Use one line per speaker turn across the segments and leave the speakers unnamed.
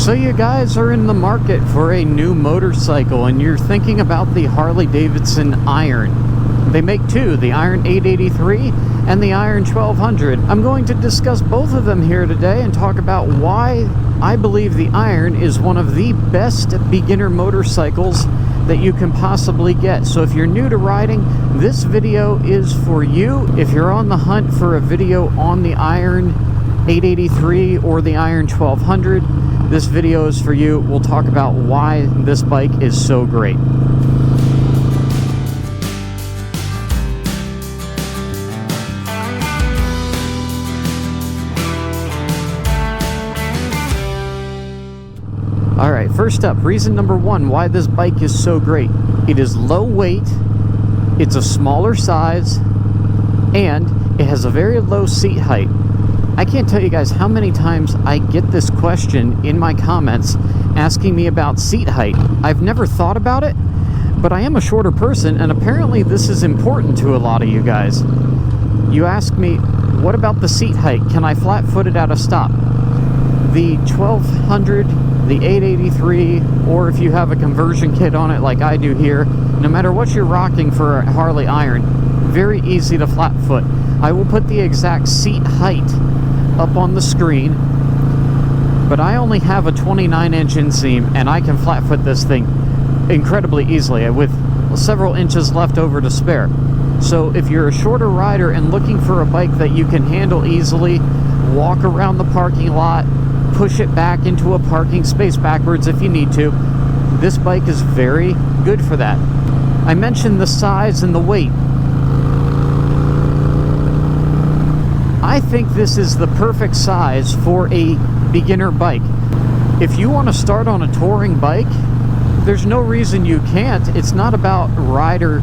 So you guys are in the market for a new motorcycle and you're thinking about the Harley-Davidson Iron. They make two, the Iron 883 and the Iron 1200. I'm going to discuss both of them here today and talk about why I believe the Iron is one of the best beginner motorcycles that you can possibly get. So if you're new to riding, this video is for you. If you're on the hunt for a video on the Iron 883 or the Iron 1200, this video is for you. We'll talk about why this bike is so great. Alright, first up, reason number one why this bike is so great. It is low weight, it's a smaller size, and it has a very low seat height. I can't tell you guys how many times I get this question in my comments asking me about seat height. I've never thought about it, but I am a shorter person, and apparently this is important to a lot of you guys. You ask me, what about the seat height? Can I flat-foot it at a stop? The 1200, the 883, or if you have a conversion kit on it like I do here, no matter what you're rocking for a Harley Iron, very easy to flat-foot. I will put the exact seat height up on the screen, but I only have a 29-inch inseam and I can flat foot this thing incredibly easily with several inches left over to spare. So if you're a shorter rider and looking for a bike that you can handle easily, walk around the parking lot, push it back into a parking space backwards if you need to, this bike is very good for that. I mentioned the size and the weight. I think this is the perfect size for a beginner bike. If you want to start on a touring bike, there's no reason you can't. It's not about rider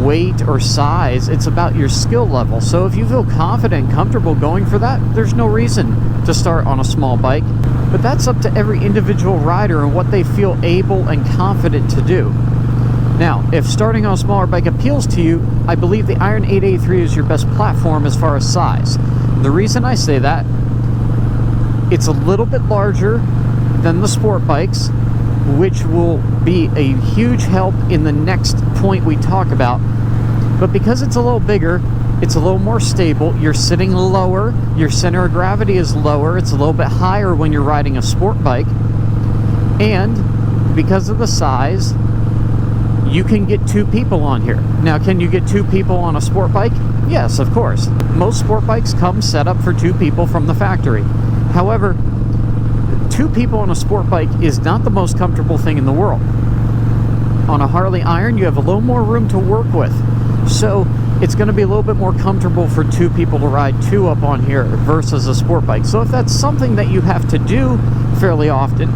weight or size, it's about your skill level. So if you feel confident and comfortable going for that, there's no reason to start on a small bike. But that's up to every individual rider and what they feel able and confident to do. Now, if starting on a smaller bike appeals to you, I believe the Iron 883 is your best platform as far as size. The reason I say that, it's a little bit larger than the sport bikes, which will be a huge help in the next point we talk about. But because it's a little bigger, it's a little more stable, you're sitting lower, your center of gravity is lower, it's a little bit higher when you're riding a sport bike, and because of the size, you can get two people on here. Now, can you get two people on a sport bike? Yes, of course. Most sport bikes come set up for two people from the factory. However, two people on a sport bike is not the most comfortable thing in the world. On a Harley Iron, you have a little more room to work with. So it's going to be a little bit more comfortable for two people to ride two up on here versus a sport bike. So if that's something that you have to do fairly often,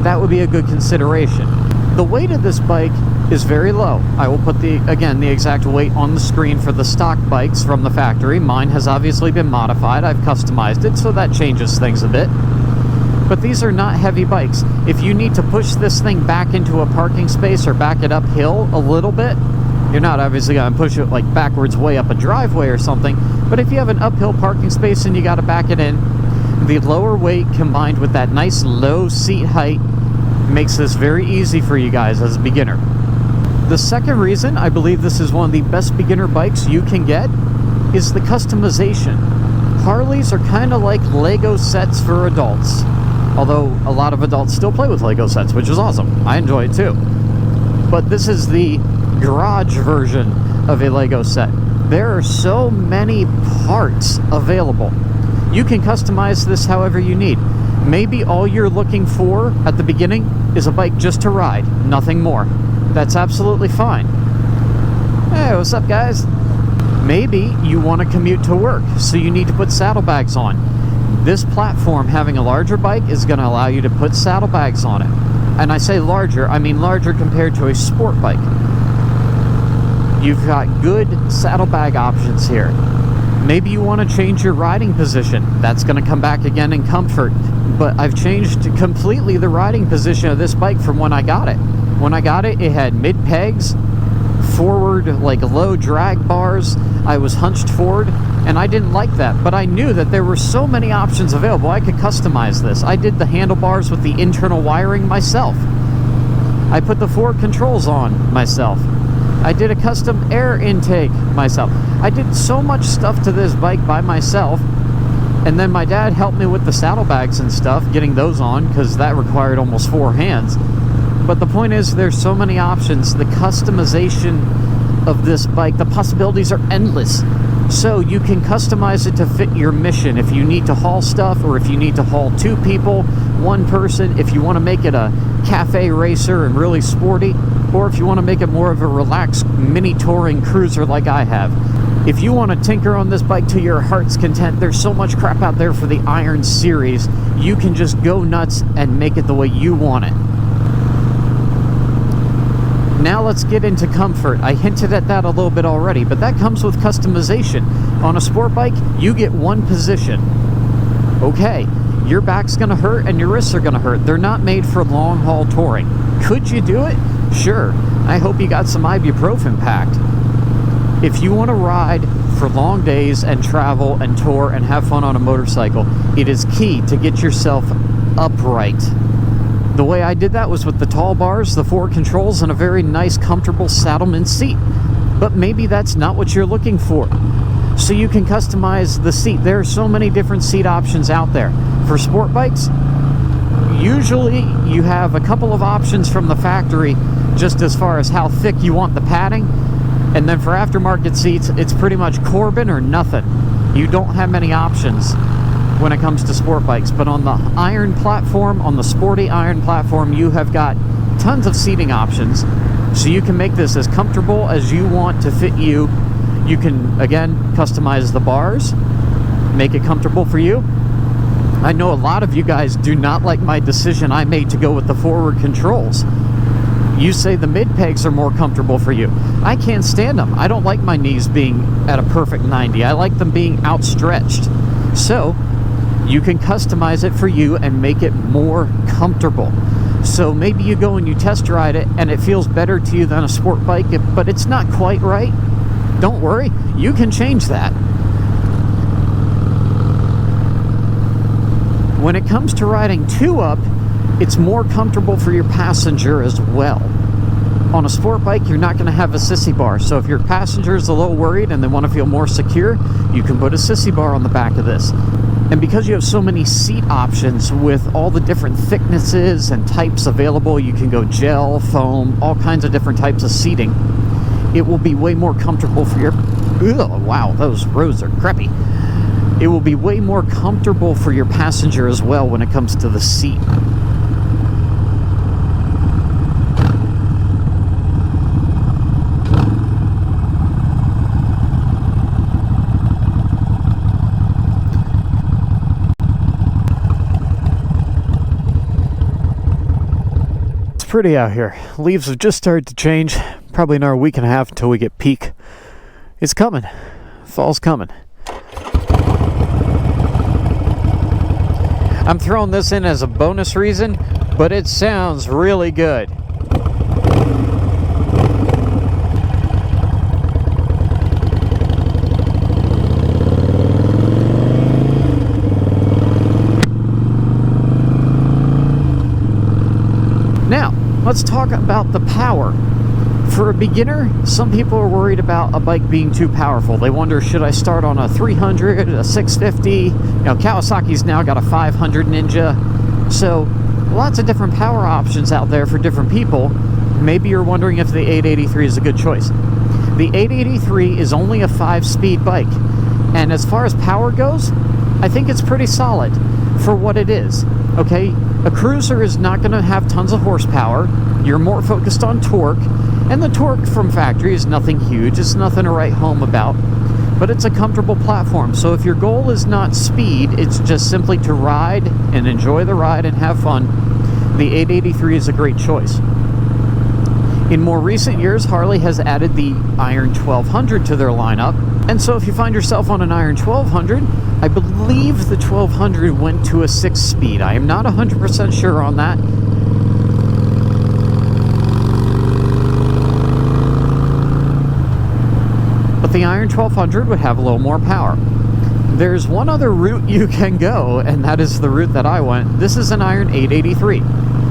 that would be a good consideration. The weight of this bike is very low. I will put the exact weight on the screen for the stock bikes from the factory. Mine has obviously been modified. I've customized it, so that changes things a bit. But these are not heavy bikes. If you need to push this thing back into a parking space or back it uphill a little bit, you're not obviously going to push it like backwards way up a driveway or something, but if you have an uphill parking space and you got to back it in, the lower weight combined with that nice low seat height makes this very easy for you guys as a beginner. The second reason I believe this is one of the best beginner bikes you can get is the customization. Harleys are kind of like Lego sets for adults, although a lot of adults still play with Lego sets, which is awesome. I enjoy it too. But this is the garage version of a Lego set. There are so many parts available. You can customize this however you need. Maybe all you're looking for at the beginning is a bike just to ride, nothing more. That's absolutely fine. Hey, what's up, guys? Maybe you want to commute to work, so you need to put saddlebags on. This platform, having a larger bike, is going to allow you to put saddlebags on it. And I say larger, I mean larger compared to a sport bike. You've got good saddlebag options here. Maybe you want to change your riding position. That's going to come back again in comfort. But I've changed completely the riding position of this bike from when I got it. When I got it, it had mid-pegs, forward, like low drag bars. I was hunched forward, and I didn't like that. But I knew that there were so many options available. I could customize this. I did the handlebars with the internal wiring myself. I put the 4 controls on myself. I did a custom air intake myself. I did so much stuff to this bike by myself. And then my dad helped me with the saddlebags and stuff, getting those on, because that required almost 4 hands. But the point is, there's so many options. The customization of this bike, the possibilities are endless. So you can customize it to fit your mission. If you need to haul stuff, or if you need to haul 2 people, 1 person, if you want to make it a cafe racer and really sporty, or if you want to make it more of a relaxed mini touring cruiser like I have. If you want to tinker on this bike to your heart's content, there's so much crap out there for the Iron series. You can just go nuts and make it the way you want it. Now let's get into comfort. I hinted at that a little bit already, but that comes with customization. On a sport bike, you get 1 position. Okay, your back's going to hurt and your wrists are going to hurt. They're not made for long haul touring. Could you do it? Sure. I hope you got some ibuprofen packed. If you want to ride for long days and travel and tour and have fun on a motorcycle, it is key to get yourself upright. The way I did that was with the tall bars, the 4 controls, and a very nice, comfortable saddleman seat. But maybe that's not what you're looking for. So you can customize the seat. There are so many different seat options out there. For sport bikes, usually you have a couple of options from the factory, just as far as how thick you want the padding. And then for aftermarket seats, it's pretty much Corbin or nothing. You don't have many options when it comes to sport bikes. But on the Iron platform, on the sporty Iron platform, you have got tons of seating options. So you can make this as comfortable as you want to fit you. You can, again, customize the bars, make it comfortable for you. I know a lot of you guys do not like my decision I made to go with the forward controls. You say the mid pegs are more comfortable for you. I can't stand them. I don't like my knees being at a perfect 90. I like them being outstretched. So you can customize it for you and make it more comfortable. So maybe you go and you test ride it and it feels better to you than a sport bike, but it's not quite right. Don't worry, you can change that. When it comes to riding 2-up, it's more comfortable for your passenger as well. On a sport bike, you're not going to have a sissy bar, so if your passenger is a little worried and they want to feel more secure, you can put a sissy bar on the back of this. And because you have so many seat options with all the different thicknesses and types available, you can go gel, foam, all kinds of different types of seating. It will be way more comfortable for your... Ugh, wow, those roads are crappy. It will be way more comfortable for your passenger as well when it comes to the seat. Pretty out here. Leaves have just started to change. Probably another week and a half until we get peak. It's coming. Fall's coming. I'm throwing this in as a bonus reason, but it sounds really good. Now, let's talk about the power. For a beginner, some people are worried about a bike being too powerful. They wonder, should I start on a 300, a 650? You know, Kawasaki's now got a 500 Ninja. So, lots of different power options out there for different people. Maybe you're wondering if the 883 is a good choice. The 883 is only a 5-speed bike. And as far as power goes, I think it's pretty solid for what it is. Okay, a cruiser is not going to have tons of horsepower. You're more focused on torque, and the torque from factory is nothing huge. It's nothing to write home about, but it's a comfortable platform. So if your goal is not speed, it's just simply to ride and enjoy the ride and have fun, the 883 is a great choice. In more recent years, Harley has added the Iron 1200 to their lineup, and so if you find yourself on an Iron 1200, I believe the 1200 went to a 6-speed. I am not 100% sure on that. But the Iron 1200 would have a little more power. There's one other route you can go, and that is the route that I went. This is an Iron 883.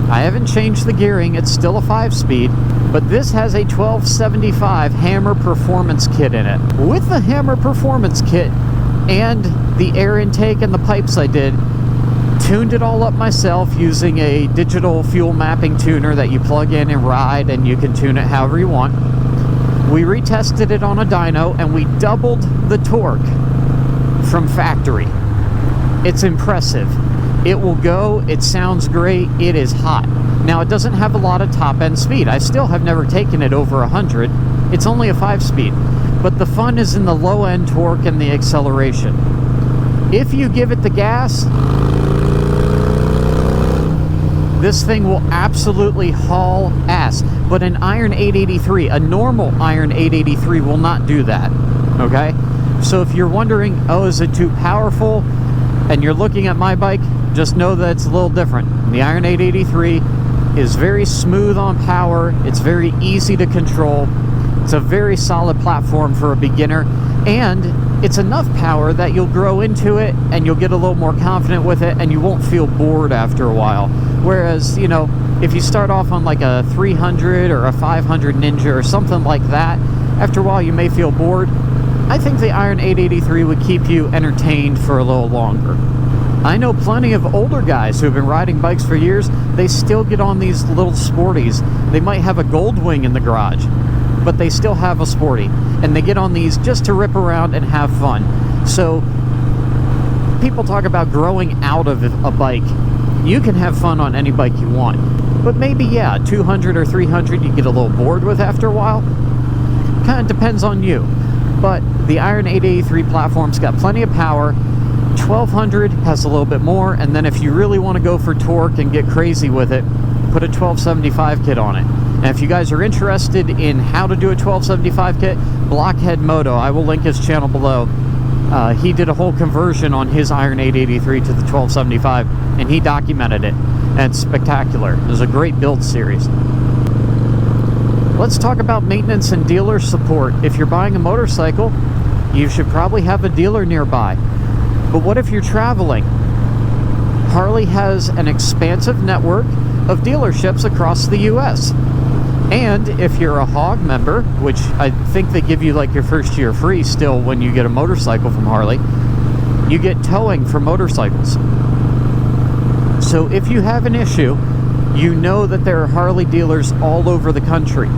I haven't changed the gearing, it's still a 5-speed, but this has a 1275 Hammer Performance Kit in it. With the Hammer Performance Kit and the air intake and the pipes I did, tuned it all up myself using a digital fuel mapping tuner that you plug in and ride, and you can tune it however you want. We retested it on a dyno, and we doubled the torque from factory. It's impressive. It will go, it sounds great, it is hot. Now, it doesn't have a lot of top-end speed. I still have never taken it over 100. It's only a 5-speed. But the fun is in the low-end torque and the acceleration. If you give it the gas, this thing will absolutely haul ass. But an Iron 883, a normal Iron 883 will not do that, okay? So if you're wondering, oh, is it too powerful? And you're looking at my bike, just know that it's a little different. The Iron 883 is very smooth on power. It's very easy to control. It's a very solid platform for a beginner. And it's enough power that you'll grow into it and you'll get a little more confident with it and you won't feel bored after a while. Whereas, you know, if you start off on like a 300 or a 500 Ninja or something like that, after a while you may feel bored. I think the Iron 883 would keep you entertained for a little longer. I know plenty of older guys who have been riding bikes for years. They still get on these little sporties. They might have a Goldwing in the garage, but they still have a sporty. And they get on these just to rip around and have fun. So people talk about growing out of a bike. You can have fun on any bike you want. But maybe, yeah, 200 or 300 you get a little bored with after a while. Kind of depends on you. But the Iron 883 platform's got plenty of power. 1200 has a little bit more, and then if you really want to go for torque and get crazy with it, put a 1275 kit on it. And if you guys are interested in how to do a 1275 kit, Blockhead Moto, I will link his channel below. He did a whole conversion on his Iron 883 to the 1275, and he documented it, and it's spectacular. It was a great build series. Let's talk about maintenance and dealer support. If you're buying a motorcycle, you should probably have a dealer nearby. But what if you're traveling? Harley has an expansive network of dealerships across the US. And if you're a HOG member, which I think they give you like your first year free still when you get a motorcycle from Harley, you get towing for motorcycles. So if you have an issue, you know that there are Harley dealers all over the country.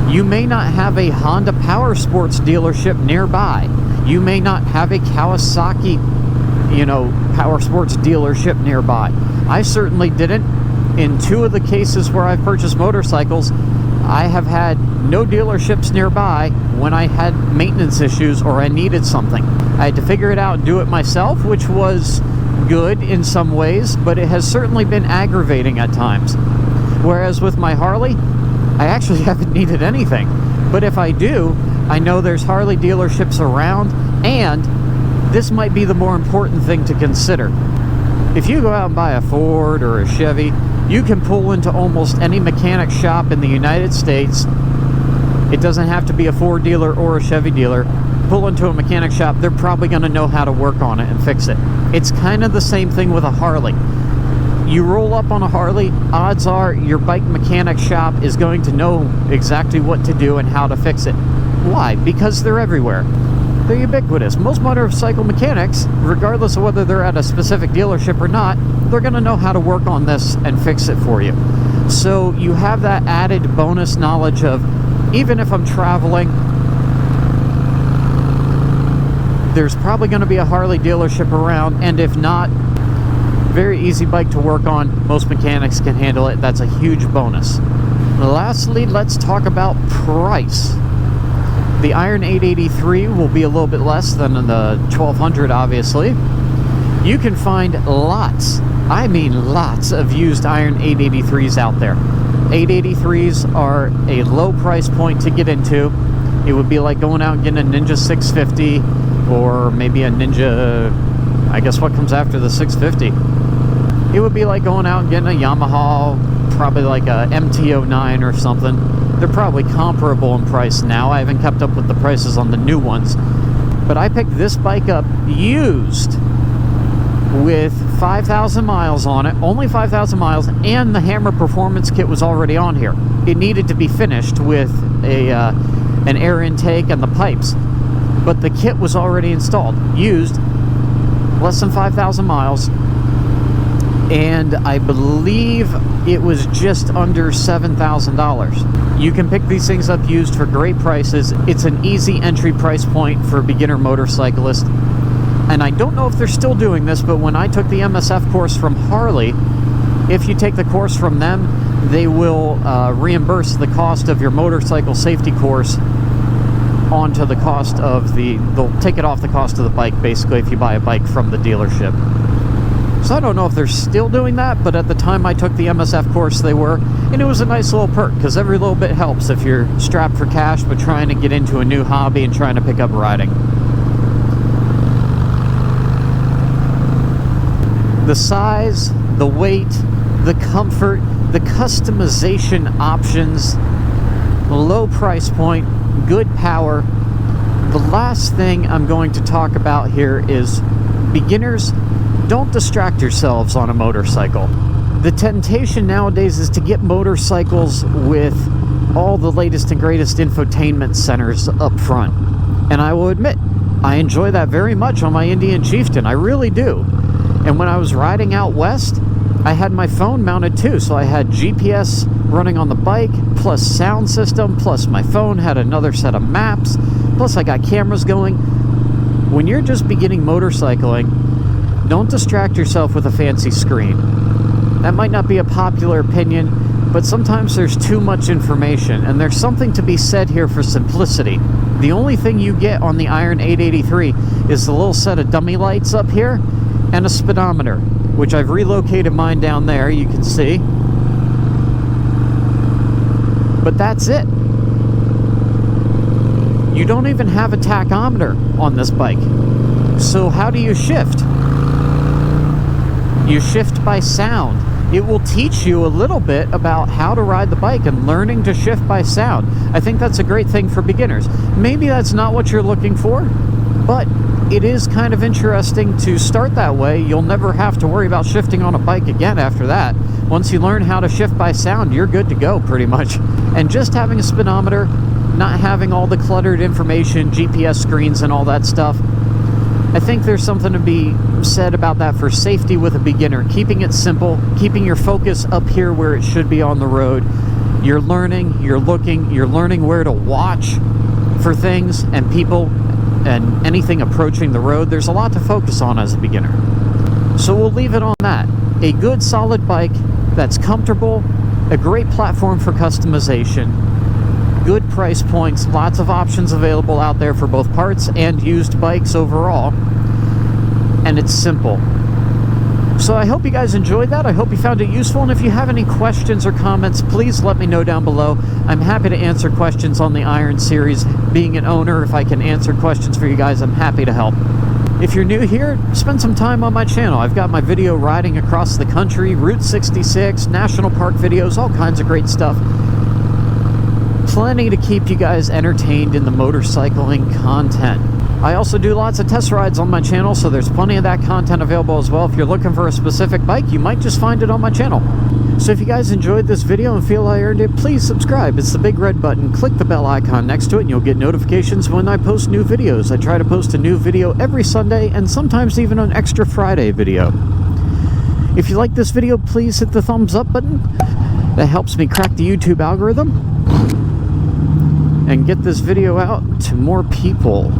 You may not have a Honda Power Sports dealership nearby. You may not have a Kawasaki, Power Sports dealership nearby. I certainly didn't. In 2 of the cases where I've purchased motorcycles, I have had no dealerships nearby when I had maintenance issues or I needed something. I had to figure it out and do it myself, which was good in some ways, but it has certainly been aggravating at times. Whereas with my Harley, I actually haven't needed anything. But if I do, I know there's Harley dealerships around, and this might be the more important thing to consider. If you go out and buy a Ford or a Chevy, you can pull into almost any mechanic shop in the United States. It doesn't have to be a Ford dealer or a Chevy dealer. Pull into a mechanic shop, they're probably going to know how to work on it and fix it. It's kind of the same thing with a Harley. You roll up on a Harley, odds are your bike mechanic shop is going to know exactly what to do and how to fix it. Why? Because they're everywhere. They're ubiquitous. Most motorcycle mechanics, regardless of whether they're at a specific dealership or not, they're going to know how to work on this and fix it for you. So you have that added bonus knowledge of, even if I'm traveling, there's probably going to be a Harley dealership around, and if not, very easy bike to work on. Most mechanics can handle it. That's a huge bonus. Lastly, let's talk about price. The Iron 883 will be a little bit less than the 1200, obviously. You can find lots, I mean lots, of used Iron 883s out there. 883s are a low price point to get into. It would be like going out and getting a Ninja 650 or maybe a Ninja, I guess what comes after the 650? It would be like going out and getting a Yamaha, probably like a MT-09 or something. They're probably comparable in price now. I haven't kept up with the prices on the new ones. But I picked this bike up used with 5,000 miles on it, only 5,000 miles, and the Hammer Performance Kit was already on here. It needed to be finished with an air intake and the pipes, but the kit was already installed. Used, less than 5,000 miles, and I believe it was just under $7,000. You can pick these things up used for great prices. It's an easy entry price point for a beginner motorcyclist. And I don't know if they're still doing this, but when I took the MSF course from Harley, if you take the course from them, they will reimburse the cost of your motorcycle safety course onto the cost of they'll take it off the cost of the bike, basically, if you buy a bike from the dealership. So I don't know if they're still doing that, but at the time I took the MSF course, they were, and it was a nice little perk, because every little bit helps if you're strapped for cash but trying to get into a new hobby and trying to pick up riding. The size, the weight, the comfort, the customization options, low price point, good power. The last thing I'm going to talk about here is beginners, don't distract yourselves on a motorcycle. The temptation nowadays is to get motorcycles with all the latest and greatest infotainment centers up front. And I will admit, I enjoy that very much on my Indian Chieftain. I really do. And when I was riding out west, I had my phone mounted too. So I had GPS running on the bike, plus sound system, plus my phone had another set of maps, plus I got cameras going. When you're just beginning motorcycling, don't distract yourself with a fancy screen. That might not be a popular opinion, but sometimes there's too much information, and there's something to be said here for simplicity. The only thing you get on the Iron 883 is the little set of dummy lights up here, and a speedometer, which I've relocated mine down there, you can see. But that's it. You don't even have a tachometer on this bike. So how do you shift? You shift by sound. It will teach you a little bit about how to ride the bike and learning to shift by sound. I think that's a great thing for beginners. Maybe that's not what you're looking for, but it is kind of interesting to start that way. You'll never have to worry about shifting on a bike again after that. Once you learn how to shift by sound, you're good to go pretty much. And just having a speedometer, not having all the cluttered information, GPS screens and all that stuff, I think there's something to be said about that for safety with a beginner. Keeping it simple, keeping your focus up here where it should be on the road. You're learning, you're looking, you're learning where to watch for things and people and anything approaching the road. There's a lot to focus on as a beginner. So we'll leave it on that. A good solid bike that's comfortable, a great platform for customization, good price points, lots of options available out there for both parts and used bikes overall, and it's simple. So I hope you guys enjoyed that. I hope you found it useful, and if you have any questions or comments, please let me know down below. I'm happy to answer questions on the Iron series. Being an owner, if I can answer questions for you guys, I'm happy to help. If you're new here, spend some time on my channel. I've got my video riding across the country, Route 66, national park videos, all kinds of great stuff. Plenty to keep you guys entertained in the motorcycling content. I also do lots of test rides on my channel, so there's plenty of that content available as well. If you're looking for a specific bike, you might just find it on my channel. So if you guys enjoyed this video and feel I earned it, please subscribe. It's the big red button. Click the bell icon next to it and you'll get notifications when I post new videos. I try to post a new video every Sunday and sometimes even an extra Friday video. If you like this video, please hit the thumbs up button. That helps me crack the YouTube algorithm and get this video out to more people.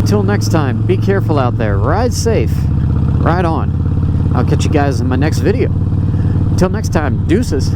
Until next time, be careful out there, ride safe, ride on. I'll catch you guys in my next video. Until next time, deuces.